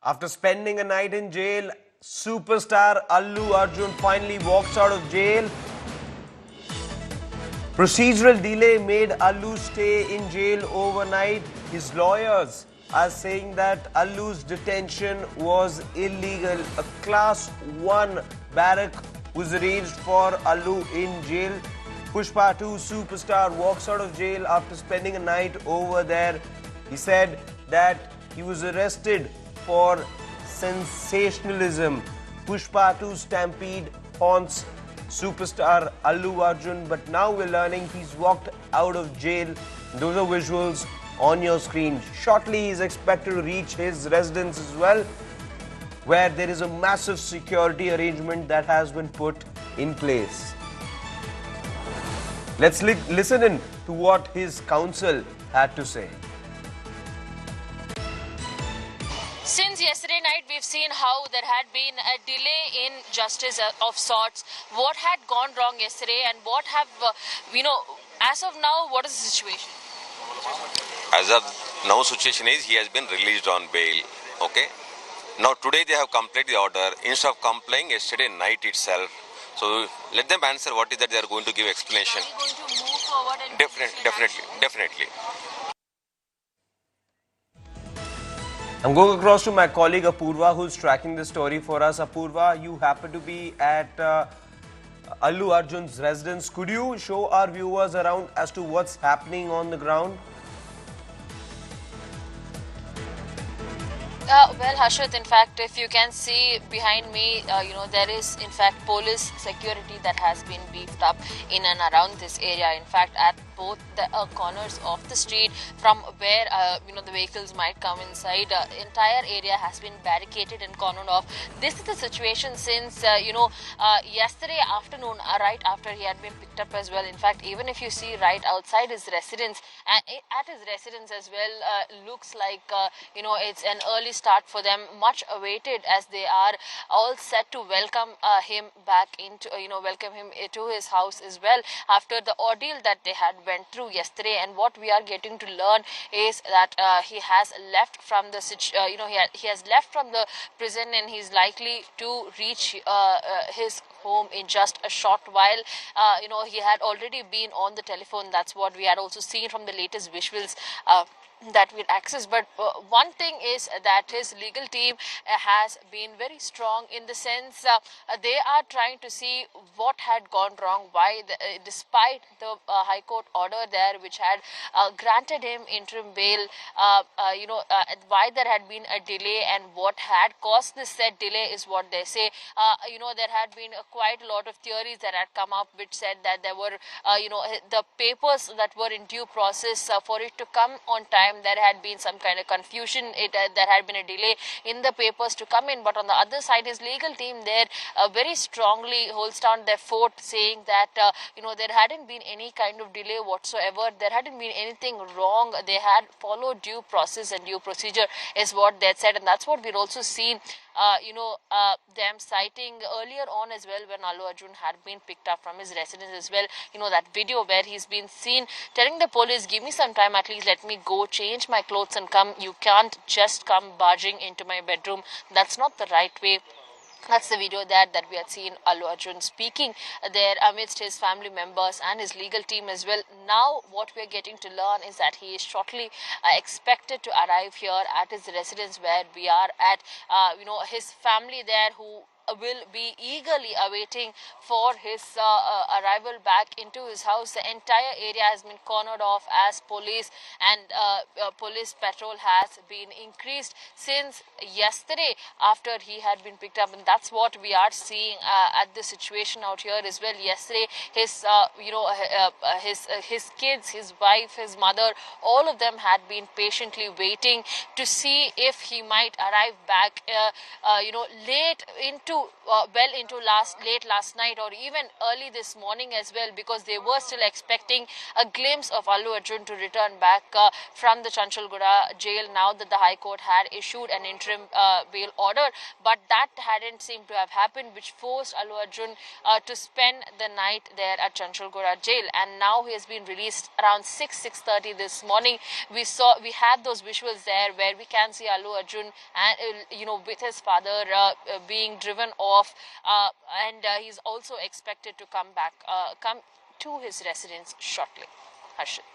After spending a night in jail, superstar Allu Arjun finally walks out of jail. Procedural delay made Allu stay in jail overnight. His lawyers are saying that Allu's detention was illegal. A class 1 barrack was arranged for Allu in jail. Pushpa 2 superstar walks out of jail after spending a night over there. He said that he was arrested for sensationalism. Pushpa 2 Stampede haunts superstar Allu Arjun, but now we're learning he's walked out of jail. Those are visuals on your screen. Shortly, he's expected to reach his residence as well, where there is a massive security arrangement that has been put in place. Let's listen in to what his counsel had to say. Since yesterday night, we've seen how there had been a delay in justice of sorts. What had gone wrong yesterday and what have, as of now, what is the situation? As of now, situation is he has been released on bail. Okay. Now today they have completed the order instead of complying yesterday night itself. So let them answer what is that they are going to give explanation. Are you going to move forward and Definitely. I'm going across to my colleague Apurva, who's tracking this story for us. Apurva, you happen to be at Allu Arjun's residence. Could you show our viewers around as to what's happening on the ground? Well, Harshit, in fact, if you can see behind me, there is, in fact, police security that has been beefed up in and around this area. In fact, at both the corners of the street from where, the vehicles might come inside, entire area has been barricaded and cordoned off. This is the situation since, yesterday afternoon, right after he had been picked up as well. In fact, even if you see right outside his residence, and at his residence as well, looks like, it's an early start for them, much awaited, as they are all set to welcome him back into, welcome him to his house as well after the ordeal that they had went through yesterday. And what we are getting to learn is that he has left from the, he has left from the prison and he's likely to reach his home in just a short while. He had already been on the telephone. That's what we had also seen from the latest visuals that we'll access. But one thing is that his legal team has been very strong in the sense they are trying to see what had gone wrong, why despite the High Court order there which had granted him interim bail, why there had been a delay and what had caused this said delay is what they say. There had been quite a lot of theories that had come up which said that there were the papers that were in due process for it to come on time. There had been some kind of confusion. There had been a delay in the papers to come in. But on the other side, his legal team there very strongly holds down their fort, saying that there hadn't been any kind of delay whatsoever. There hadn't been anything wrong. They had followed due process and due procedure is what they had said, and that's what we'd also seen. Them citing earlier on as well when Allu Arjun had been picked up from his residence as well. That video where he's been seen telling the police, give me some time, at least let me go change my clothes and come. You can't just come barging into my bedroom. That's not the right way. That's the video that we had seen Allu Arjun speaking there amidst his family members and his legal team as well. Now what we are getting to learn is that he is shortly expected to arrive here at his residence where we are at, his family there who will be eagerly awaiting for his arrival back into his house. The entire area has been cornered off as police and police patrol has been increased since yesterday after he had been picked up, and that's what we are seeing at the situation out here as well. Yesterday, his his kids, his wife, his mother, all of them had been patiently waiting to see if he might arrive back, late into well into late last night or even early this morning as well, because they were still expecting a glimpse of Allu Arjun to return back from the Chanchalguda jail now that the High Court had issued an interim bail order. But that hadn't seemed to have happened, which forced Allu Arjun to spend the night there at Chanchalguda jail. And now he has been released around 6:30 this morning. We had those visuals there where we can see Allu Arjun and with his father being driven off, and he's also expected to come to his residence shortly. Harshit.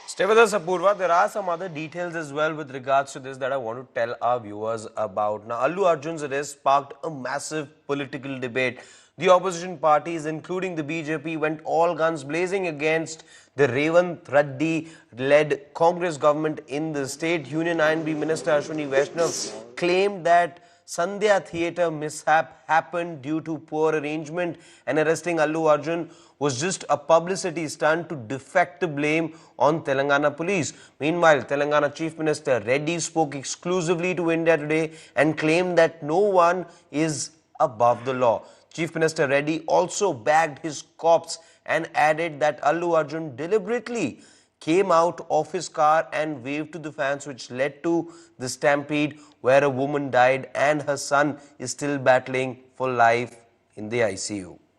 Stay with us, Apurva. There are some other details as well with regards to this that I want to tell our viewers about. Now, Allu Arjun's arrest sparked a massive political debate. The opposition parties, including the BJP, went all guns blazing against the Revant Reddy-led Congress government in the state. Union INB Minister Ashwini Vaishnav claimed that Sandhya Theatre mishap happened due to poor arrangement, and arresting Allu Arjun was just a publicity stunt to deflect the blame on Telangana police. Meanwhile, Telangana Chief Minister Reddy spoke exclusively to India Today and claimed that no one is above the law. Chief Minister Reddy also bagged his cops and added that Allu Arjun deliberately came out of his car and waved to the fans, which led to the stampede where a woman died and her son is still battling for life in the ICU.